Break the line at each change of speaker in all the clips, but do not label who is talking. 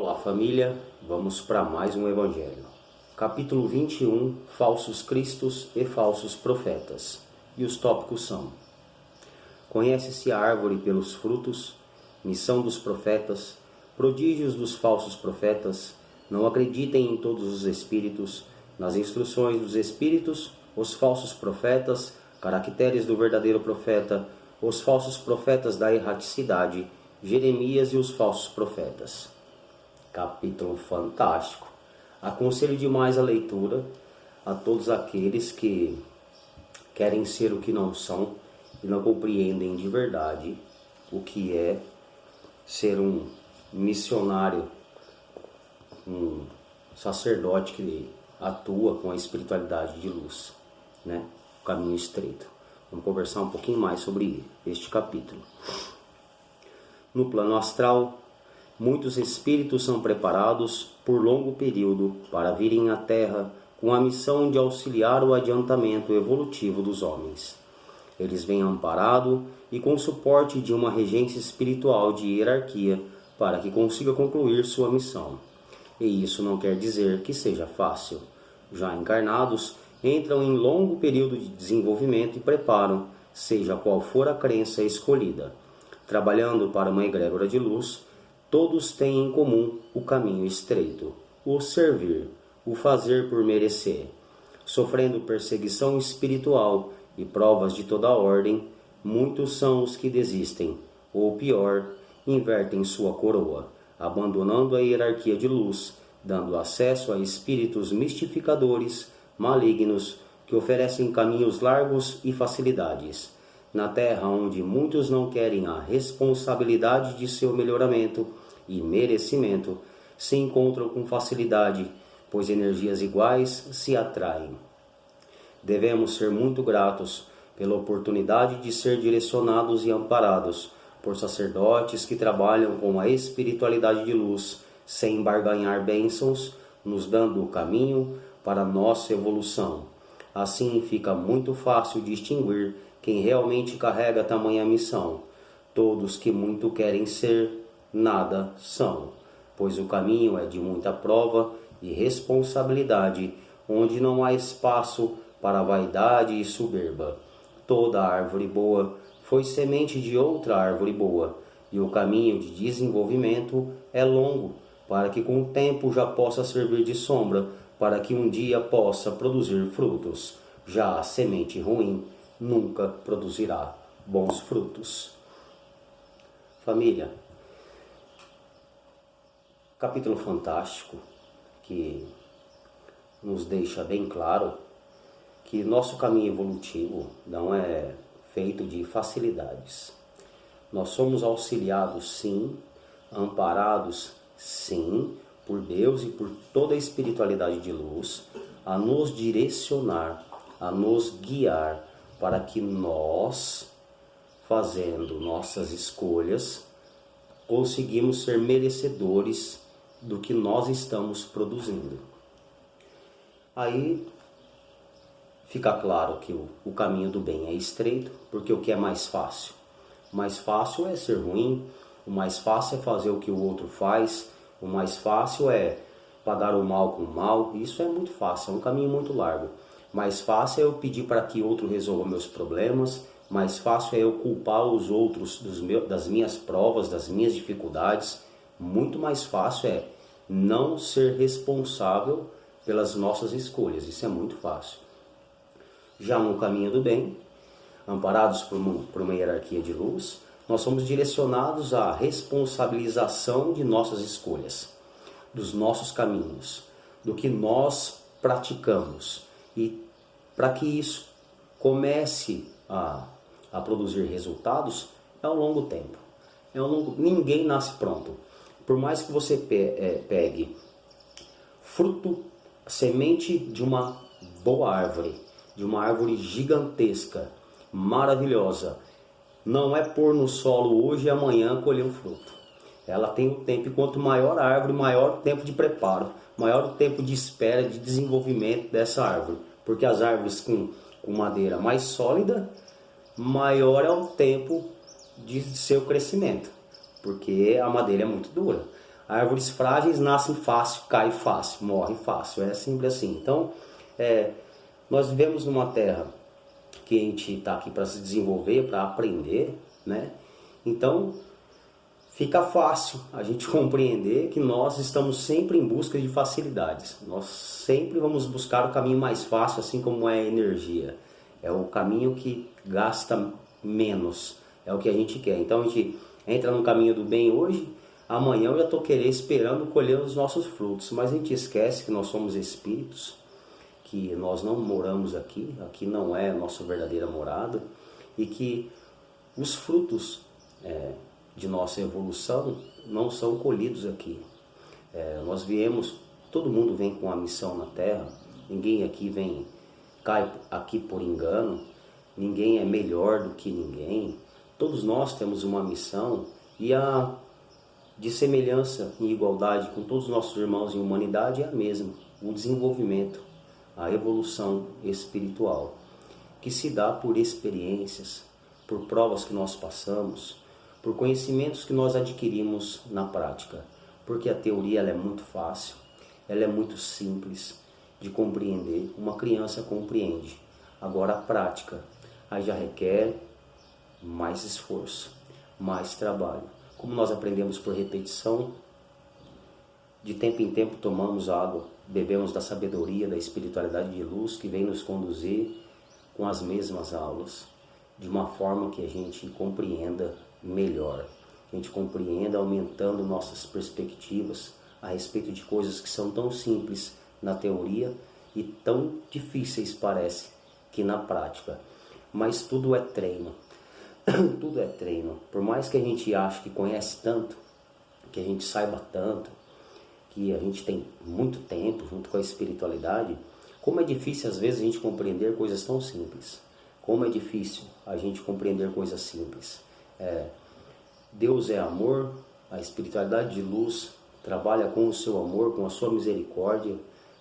Olá família, vamos para mais um Evangelho. Capítulo 21, Falsos Cristos e Falsos Profetas. E os tópicos são: conhece-se a árvore pelos frutos, missão dos profetas, prodígios dos falsos profetas, não acreditem em todos os espíritos, nas instruções dos espíritos, os falsos profetas, caracteres do verdadeiro profeta, os falsos profetas da erraticidade, Jeremias e os falsos profetas. Capítulo fantástico. Aconselho demais a leitura a todos aqueles que querem ser o que não são e não compreendem de verdade o que é ser um missionário, um sacerdote que atua com a espiritualidade de luz, né? O caminho estreito. Vamos conversar um pouquinho mais sobre este capítulo. No plano astral, muitos espíritos são preparados por longo período para virem à Terra com a missão de auxiliar o adiantamento evolutivo dos homens. Eles vêm amparado e com suporte de uma regência espiritual de hierarquia para que consiga concluir sua missão. E isso não quer dizer que seja fácil. Já encarnados, entram em longo período de desenvolvimento e preparam, seja qual for a crença escolhida. Trabalhando para uma egrégora de luz, todos têm em comum o caminho estreito, o servir, o fazer por merecer. Sofrendo perseguição espiritual e provas de toda ordem, muitos são os que desistem, ou pior, invertem sua coroa, abandonando a hierarquia de luz, dando acesso a espíritos mistificadores, malignos, que oferecem caminhos largos e facilidades. Na terra onde muitos não querem a responsabilidade de seu melhoramento e merecimento, se encontram com facilidade, pois energias iguais se atraem. Devemos ser muito gratos pela oportunidade de ser direcionados e amparados por sacerdotes que trabalham com a espiritualidade de luz, sem barganhar bênçãos, nos dando o caminho para a nossa evolução. Assim fica muito fácil distinguir quem realmente carrega tamanha missão. Todos que muito querem ser, nada são, pois o caminho é de muita prova e responsabilidade, onde não há espaço para vaidade e soberba. Toda árvore boa foi semente de outra árvore boa, e o caminho de desenvolvimento é longo, para que com o tempo já possa servir de sombra, para que um dia possa produzir frutos. Já a semente ruim nunca produzirá bons frutos. Família, capítulo fantástico que nos deixa bem claro que nosso caminho evolutivo não é feito de facilidades. Nós somos auxiliados sim, amparados sim, por Deus e por toda a espiritualidade de luz, a nos direcionar, a nos guiar, para que nós, fazendo nossas escolhas, conseguimos ser merecedores do que nós estamos produzindo. Aí fica claro que o caminho do bem é estreito, porque o que é mais fácil? O mais fácil é ser ruim, o mais fácil é fazer o que o outro faz, o mais fácil é pagar o mal com o mal. Isso é muito fácil, é um caminho muito largo. Mais fácil é eu pedir para que outro resolva meus problemas, mais fácil é eu culpar os outros das minhas provas, das minhas dificuldades. Muito mais fácil é não ser responsável pelas nossas escolhas, isso é muito fácil. Já no caminho do bem, amparados por uma hierarquia de luz, nós somos direcionados à responsabilização de nossas escolhas, dos nossos caminhos, do que nós praticamos. E para que isso comece a produzir resultados, é um longo tempo. Ninguém nasce pronto. Por mais que você pegue fruto, semente de uma boa árvore, de uma árvore gigantesca, maravilhosa, não é pôr no solo hoje e amanhã colher o fruto. Ela tem o tempo, e quanto maior a árvore, maior o tempo de preparo, maior o tempo de espera, de desenvolvimento dessa árvore. Porque as árvores com madeira mais sólida, maior é o tempo de seu crescimento. Porque a madeira é muito dura. Árvores frágeis nascem fácil, caem fácil, morrem fácil. É sempre assim. Então, nós vivemos numa terra que a gente está aqui para se desenvolver, para aprender, né? Então, fica fácil a gente compreender que nós estamos sempre em busca de facilidades. Nós sempre vamos buscar o caminho mais fácil, assim como é a energia. É o caminho que gasta menos, é o que a gente quer. Então a gente entra no caminho do bem hoje, amanhã eu já estou esperando colher os nossos frutos. Mas a gente esquece que nós somos espíritos, que nós não moramos aqui, aqui não é a nossa verdadeira morada, e que os frutos de nossa evolução não são colhidos aqui. Nós viemos, todo mundo vem com a missão na Terra, ninguém aqui cai aqui por engano, ninguém é melhor do que ninguém, todos nós temos uma missão e a de semelhança e igualdade com todos os nossos irmãos em humanidade é a mesma, o desenvolvimento, a evolução espiritual, que se dá por experiências, por provas que nós passamos, por conhecimentos que nós adquirimos na prática, porque a teoria ela é muito fácil, ela é muito simples de compreender, uma criança compreende. Agora a prática, aí já requer mais esforço, mais trabalho. Como nós aprendemos por repetição, de tempo em tempo tomamos água, bebemos da sabedoria, da espiritualidade de luz que vem nos conduzir com as mesmas aulas, de uma forma que a gente compreenda melhor, a gente compreenda aumentando nossas perspectivas a respeito de coisas que são tão simples na teoria e tão difíceis parece que na prática. Mas tudo é treino, tudo é treino. Por mais que a gente ache que conhece tanto, que a gente saiba tanto, que a gente tem muito tempo junto com a espiritualidade, como é difícil às vezes a gente compreender coisas tão simples. Como é difícil a gente compreender coisas simples. Deus é amor, a espiritualidade de luz trabalha com o seu amor, com a sua misericórdia,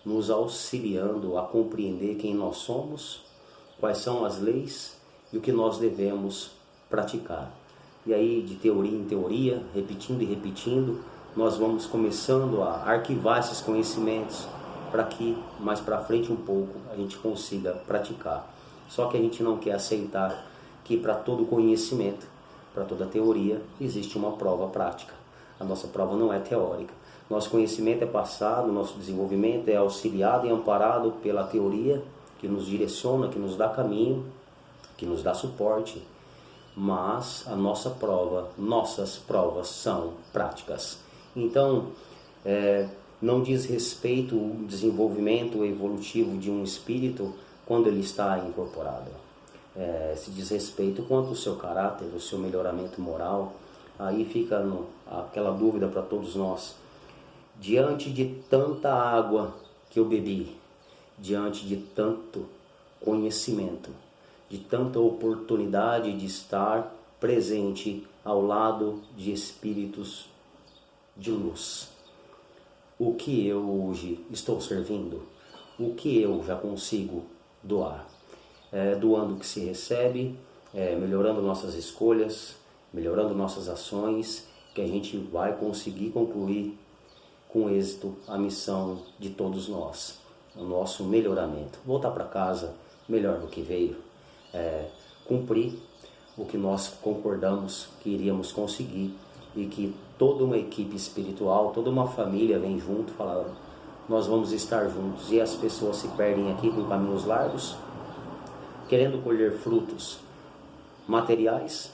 nos auxiliando a compreender quem nós somos, quais são as leis e o que nós devemos praticar. E aí, de teoria em teoria, repetindo e repetindo, nós vamos começando a arquivar esses conhecimentos para que mais para frente um pouco a gente consiga praticar. Só que a gente não quer aceitar que para todo conhecimento, para toda teoria, existe uma prova prática. A nossa prova não é teórica. Nosso conhecimento é passado, nosso desenvolvimento é auxiliado e amparado pela teoria que nos direciona, que nos dá caminho, que nos dá suporte. Mas a nossa prova, nossas provas são práticas. Então, não diz respeito o desenvolvimento evolutivo de um espírito quando ele está incorporado. Se diz respeito quanto ao seu caráter, o seu melhoramento moral. Aí fica aquela dúvida para todos nós. Diante de tanta água que eu bebi, diante de tanto conhecimento, de tanta oportunidade de estar presente ao lado de espíritos de luz, o que eu hoje estou servindo? O que eu já consigo doar? Doando o que se recebe, melhorando nossas escolhas, melhorando nossas ações, que a gente vai conseguir concluir com êxito a missão de todos nós, o nosso melhoramento. Voltar para casa melhor do que veio, cumprir o que nós concordamos que iríamos conseguir e que toda uma equipe espiritual, toda uma família vem junto, fala, nós vamos estar juntos, e as pessoas se perdem aqui com caminhos largos, querendo colher frutos materiais,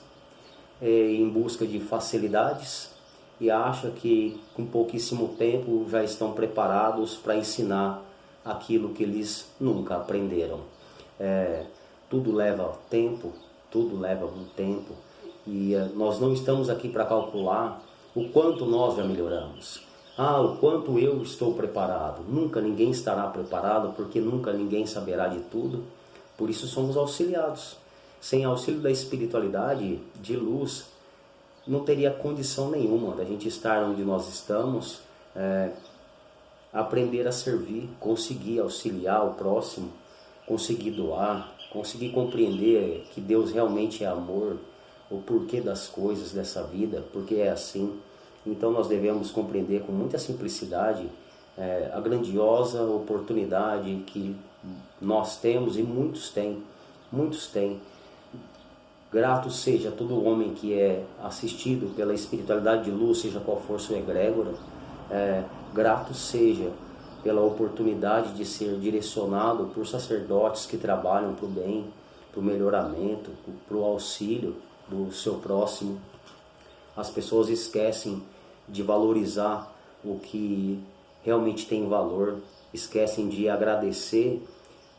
em busca de facilidades, e acha que com pouquíssimo tempo já estão preparados para ensinar aquilo que eles nunca aprenderam. Tudo leva tempo, tudo leva um tempo, e nós não estamos aqui para calcular o quanto nós já melhoramos. O quanto eu estou preparado. Nunca ninguém estará preparado, porque nunca ninguém saberá de tudo. Por isso somos auxiliados. Sem auxílio da espiritualidade de luz, não teria condição nenhuma da gente estar onde nós estamos, aprender a servir, conseguir auxiliar o próximo, conseguir doar, conseguir compreender que Deus realmente é amor, o porquê das coisas dessa vida, porque é assim. Então nós devemos compreender com muita simplicidade a grandiosa oportunidade que nós temos e muitos têm. Grato seja todo homem que é assistido pela espiritualidade de luz, seja qual for sua egrégora. Grato seja pela oportunidade de ser direcionado por sacerdotes que trabalham para o bem, para o melhoramento, para o auxílio do seu próximo. As pessoas esquecem de valorizar o que realmente tem valor, esquecem de agradecer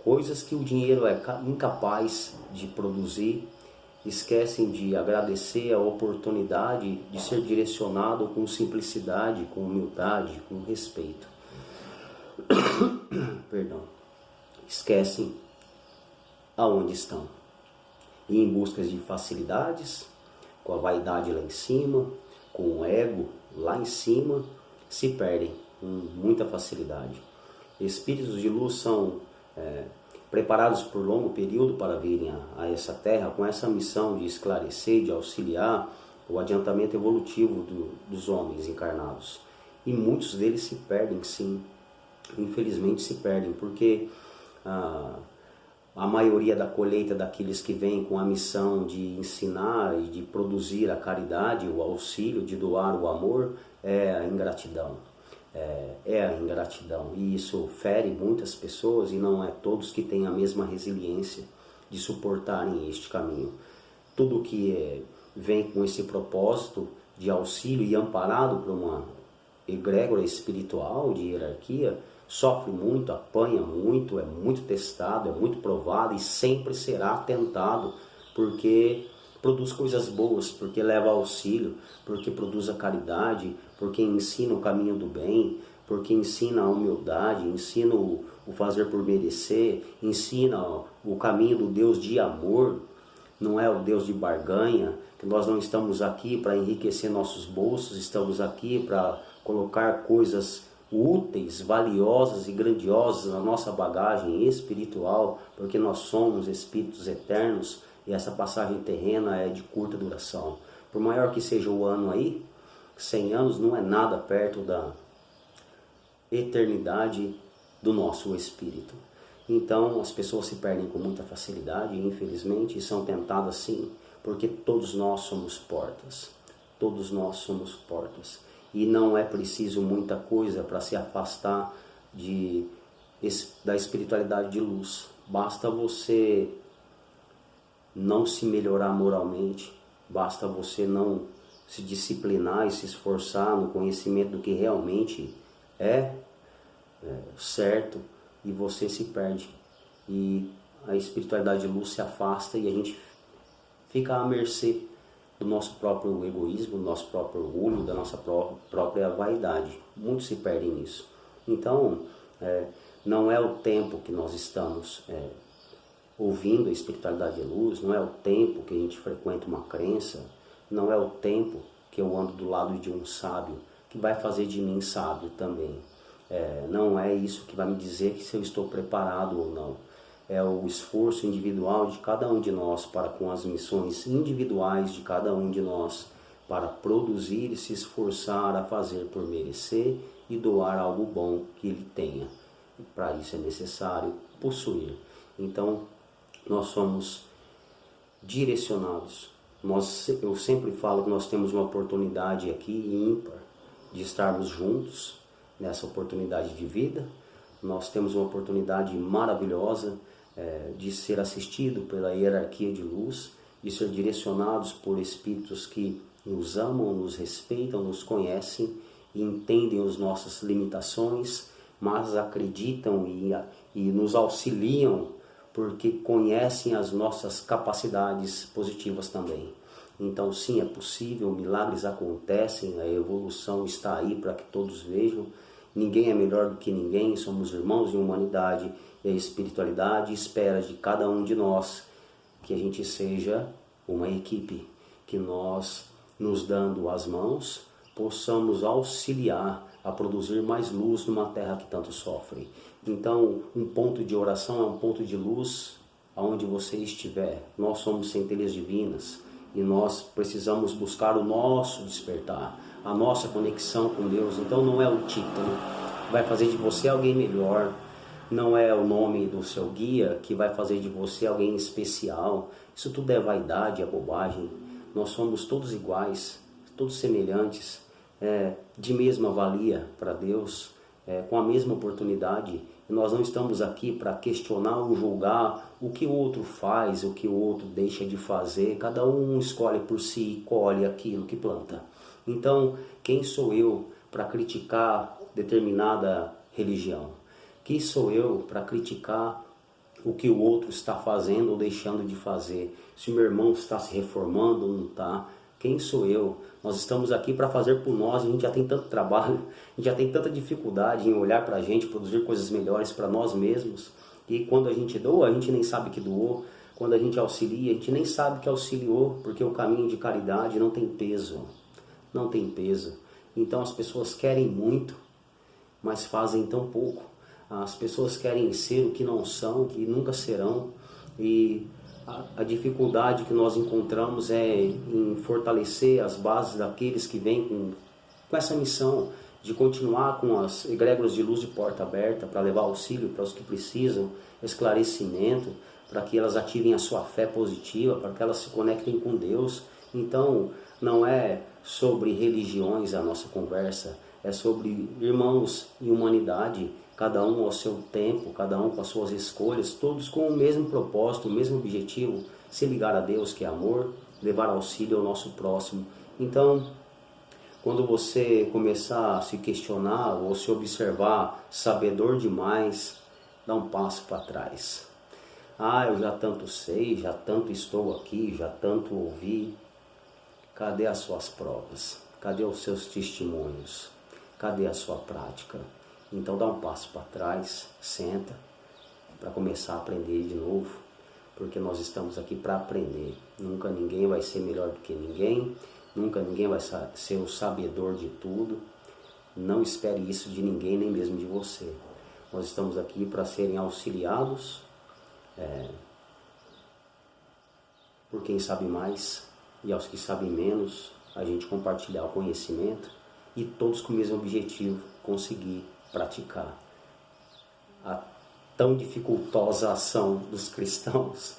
coisas que o dinheiro é incapaz de produzir, esquecem de agradecer a oportunidade de ser direcionado com simplicidade, com humildade, com respeito. Perdão. Esquecem aonde estão. E em busca de facilidades, com a vaidade lá em cima, com o ego lá em cima, se perdem com muita facilidade. Espíritos de luz são preparados por longo período para virem a essa terra com essa missão de esclarecer, de auxiliar o adiantamento evolutivo dos homens encarnados. E muitos deles se perdem, sim. Infelizmente se perdem, porque a maioria da colheita daqueles que vêm com a missão de ensinar e de produzir a caridade, o auxílio, de doar o amor, é a ingratidão. E isso fere muitas pessoas, e não é todos que têm a mesma resiliência de suportarem este caminho. Tudo que vem com esse propósito de auxílio e amparado por uma egrégora espiritual de hierarquia, sofre muito, apanha muito, é muito testado, é muito provado e sempre será tentado, porque produz coisas boas, porque leva auxílio, porque produz a caridade, porque ensina o caminho do bem, porque ensina a humildade, ensina o fazer por merecer, ensina o caminho do Deus de amor. Não é o Deus de barganha, que nós não estamos aqui para enriquecer nossos bolsos, estamos aqui para colocar coisas úteis, valiosas e grandiosas na nossa bagagem espiritual, porque nós somos espíritos eternos e essa passagem terrena é de curta duração. Por maior que seja o ano aí, 100 anos não é nada perto da eternidade do nosso espírito. Então as pessoas se perdem com muita facilidade, infelizmente, e são tentadas sim, porque todos nós somos portas. Todos nós somos portas. E não é preciso muita coisa para se afastar da espiritualidade de luz. Basta você não se melhorar moralmente, basta você não se disciplinar e se esforçar no conhecimento do que realmente é certo, e você se perde. E a espiritualidade de luz se afasta e a gente fica à mercê do nosso próprio egoísmo, do nosso próprio orgulho, da nossa própria vaidade. Muitos se perdem nisso. Então, não é o tempo que nós estamos ouvindo a espiritualidade de luz, não é o tempo que a gente frequenta uma crença, não é o tempo que eu ando do lado de um sábio, que vai fazer de mim sábio também. Não é isso que vai me dizer que se eu estou preparado ou não. É o esforço individual de cada um de nós para com as missões individuais de cada um de nós para produzir e se esforçar a fazer por merecer e doar algo bom que ele tenha. Para isso é necessário possuir. Então, nós somos direcionados. Eu sempre falo que nós temos uma oportunidade aqui ímpar de estarmos juntos nessa oportunidade de vida. Nós temos uma oportunidade maravilhosa de ser assistido pela hierarquia de luz, de ser direcionados por espíritos que nos amam, nos respeitam, nos conhecem e entendem as nossas limitações, mas acreditam e nos auxiliam porque conhecem as nossas capacidades positivas também. Então sim, é possível, milagres acontecem, a evolução está aí para que todos vejam. Ninguém é melhor do que ninguém, somos irmãos em humanidade, e a espiritualidade espera de cada um de nós que a gente seja uma equipe, que nós, nos dando as mãos, possamos auxiliar a produzir mais luz numa terra que tanto sofre. Então, um ponto de oração é um ponto de luz aonde você estiver. Nós somos centelhas divinas e nós precisamos buscar o nosso despertar, a nossa conexão com Deus. Então não é o título que vai fazer de você alguém melhor, não é o nome do seu guia que vai fazer de você alguém especial. Isso tudo é vaidade, é bobagem. Nós somos todos iguais, todos semelhantes, de mesma valia para Deus, com a mesma oportunidade. E nós não estamos aqui para questionar ou julgar o que o outro faz, o que o outro deixa de fazer. Cada um escolhe por si, colhe aquilo que planta. Então, quem sou eu para criticar determinada religião? Quem sou eu para criticar o que o outro está fazendo ou deixando de fazer? Se o meu irmão está se reformando ou não está? Quem sou eu? Nós estamos aqui para fazer por nós. A gente já tem tanto trabalho, a gente já tem tanta dificuldade em olhar para a gente, produzir coisas melhores para nós mesmos. E quando a gente doa, a gente nem sabe que doou. Quando a gente auxilia, a gente nem sabe que auxiliou, porque o caminho de caridade não tem peso. Não tem peso. Então as pessoas querem muito, mas fazem tão pouco. As pessoas querem ser o que não são e nunca serão. E a dificuldade que nós encontramos é em fortalecer as bases daqueles que vêm com essa missão de continuar com as egrégoras de luz de porta aberta para levar auxílio para os que precisam, esclarecimento, para que elas ativem a sua fé positiva, para que elas se conectem com Deus. Então, não é sobre religiões a nossa conversa, é sobre irmãos e humanidade, cada um ao seu tempo, cada um com as suas escolhas, todos com o mesmo propósito, o mesmo objetivo, se ligar a Deus, que é amor, levar auxílio ao nosso próximo. Então, quando você começar a se questionar ou se observar sabedor demais, dá um passo para trás. Eu já tanto sei, já tanto estou aqui, já tanto ouvi. Cadê as suas provas? Cadê os seus testemunhos? Cadê a sua prática? Então dá um passo para trás, senta, para começar a aprender de novo, porque nós estamos aqui para aprender. Nunca ninguém vai ser melhor do que ninguém, nunca ninguém vai ser o sabedor de tudo. Não espere isso de ninguém, nem mesmo de você. Nós estamos aqui para serem auxiliados por quem sabe mais, e aos que sabem menos, a gente compartilhar o conhecimento e todos com o mesmo objetivo, conseguir praticar a tão dificultosa ação dos cristãos.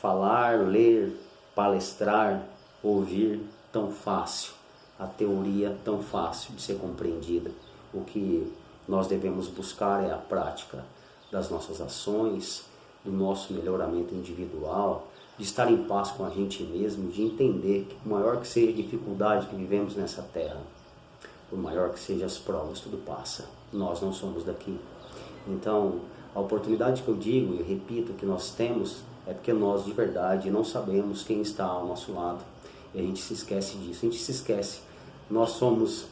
Falar, ler, palestrar, ouvir, tão fácil. A teoria tão fácil de ser compreendida. O que nós devemos buscar é a prática das nossas ações, do nosso melhoramento individual, de estar em paz com a gente mesmo, de entender que por maior que seja a dificuldade que vivemos nessa terra, por maior que sejam as provas, tudo passa. Nós não somos daqui. Então, a oportunidade que eu digo e repito que nós temos é porque nós de verdade não sabemos quem está ao nosso lado. E a gente se esquece disso. A gente se esquece. Nós somos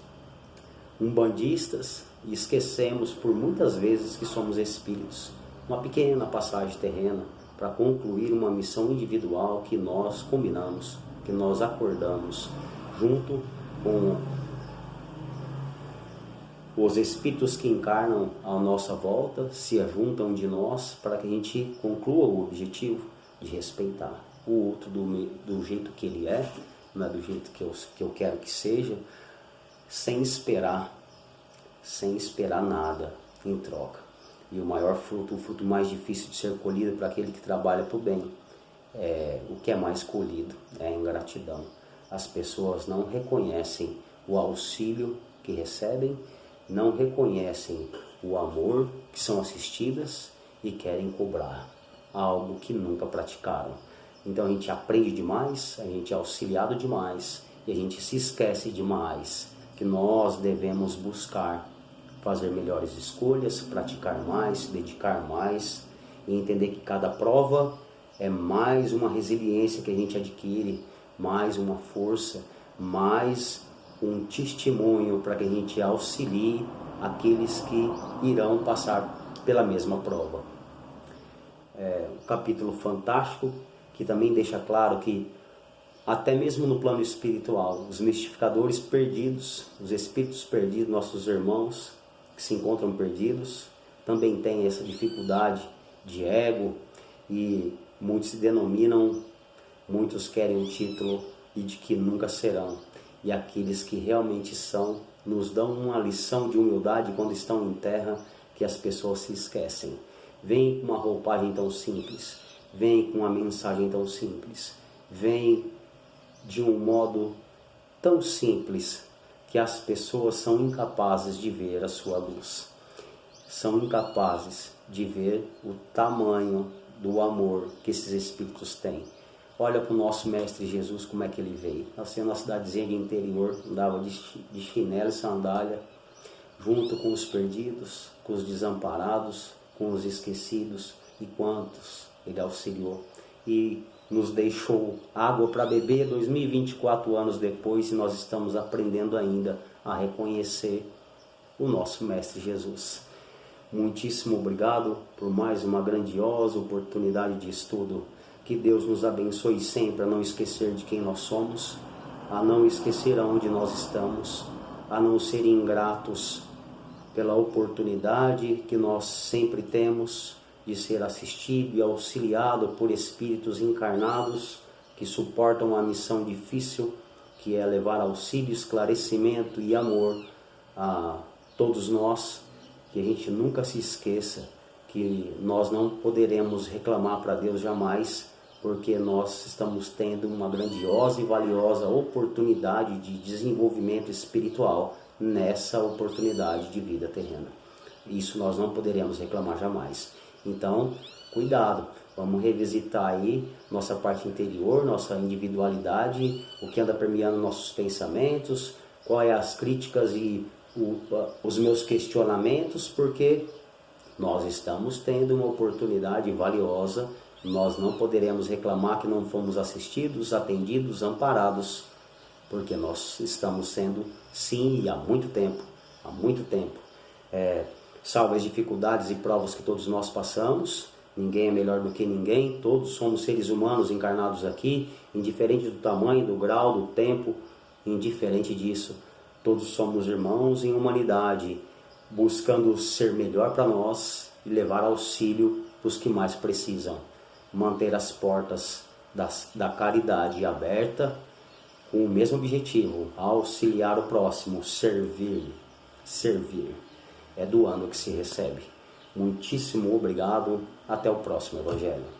umbandistas e esquecemos por muitas vezes que somos espíritos. Uma pequena passagem terrena para concluir uma missão individual que nós combinamos, que nós acordamos junto com os espíritos que encarnam à nossa volta, se ajuntam de nós para que a gente conclua o objetivo de respeitar o outro do jeito que ele é, não é do jeito que eu quero que seja, sem esperar nada em troca. E o maior fruto, o fruto mais difícil de ser colhido para aquele que trabalha para o bem, o que é mais colhido é a ingratidão. As pessoas não reconhecem o auxílio que recebem, não reconhecem o amor que são assistidas e querem cobrar algo que nunca praticaram. Então a gente aprende demais, a gente é auxiliado demais e a gente se esquece demais que nós devemos buscar fazer melhores escolhas, praticar mais, se dedicar mais e entender que cada prova é mais uma resiliência que a gente adquire, mais uma força, mais um testemunho para que a gente auxilie aqueles que irão passar pela mesma prova. Um capítulo fantástico que também deixa claro que até mesmo no plano espiritual, os mistificadores perdidos, os espíritos perdidos, nossos irmãos que se encontram perdidos, também têm essa dificuldade de ego e muitos se denominam, muitos querem o título e de que nunca serão. e aqueles que realmente são, nos dão uma lição de humildade quando estão em terra, que as pessoas se esquecem. Vem com uma roupagem tão simples, vem com uma mensagem tão simples, vem de um modo tão simples que as pessoas são incapazes de ver a sua luz. São incapazes de ver o tamanho do amor que esses espíritos têm. Olha para o nosso Mestre Jesus, como é que ele veio. Nasceu numa cidadezinha de interior, andava de chinelo e sandália, junto com os perdidos, com os desamparados, com os esquecidos, e quantos ele auxiliou. E nos deixou água para beber 2024 anos depois, e nós estamos aprendendo ainda a reconhecer o nosso Mestre Jesus. Muitíssimo obrigado por mais uma grandiosa oportunidade de estudo. Que Deus nos abençoe sempre a não esquecer de quem nós somos, a não esquecer aonde nós estamos, a não ser ingratos pela oportunidade que nós sempre temos de ser assistido e auxiliado por espíritos encarnados que suportam a missão difícil, que é levar auxílio, esclarecimento e amor a todos nós. Que a gente nunca se esqueça que nós não poderemos reclamar para Deus jamais, porque nós estamos tendo uma grandiosa e valiosa oportunidade de desenvolvimento espiritual nessa oportunidade de vida terrena. Isso nós não poderemos reclamar jamais. Então, cuidado, vamos revisitar aí nossa parte interior, nossa individualidade, o que anda permeando nossos pensamentos, quais as críticas e os meus questionamentos, porque nós estamos tendo uma oportunidade valiosa. Nós não poderemos reclamar que não fomos assistidos, atendidos, amparados, porque nós estamos sendo, sim, e há muito tempo, salvo as dificuldades e provas que todos nós passamos. Ninguém é melhor do que ninguém, todos somos seres humanos encarnados aqui, indiferente do tamanho, do grau, do tempo, indiferente disso. Todos somos irmãos em humanidade, buscando ser melhor para nós e levar auxílio para os que mais precisam. Manter as portas da caridade aberta com o mesmo objetivo, auxiliar o próximo, servir. É doando que se recebe. Muitíssimo obrigado. Até o próximo Evangelho.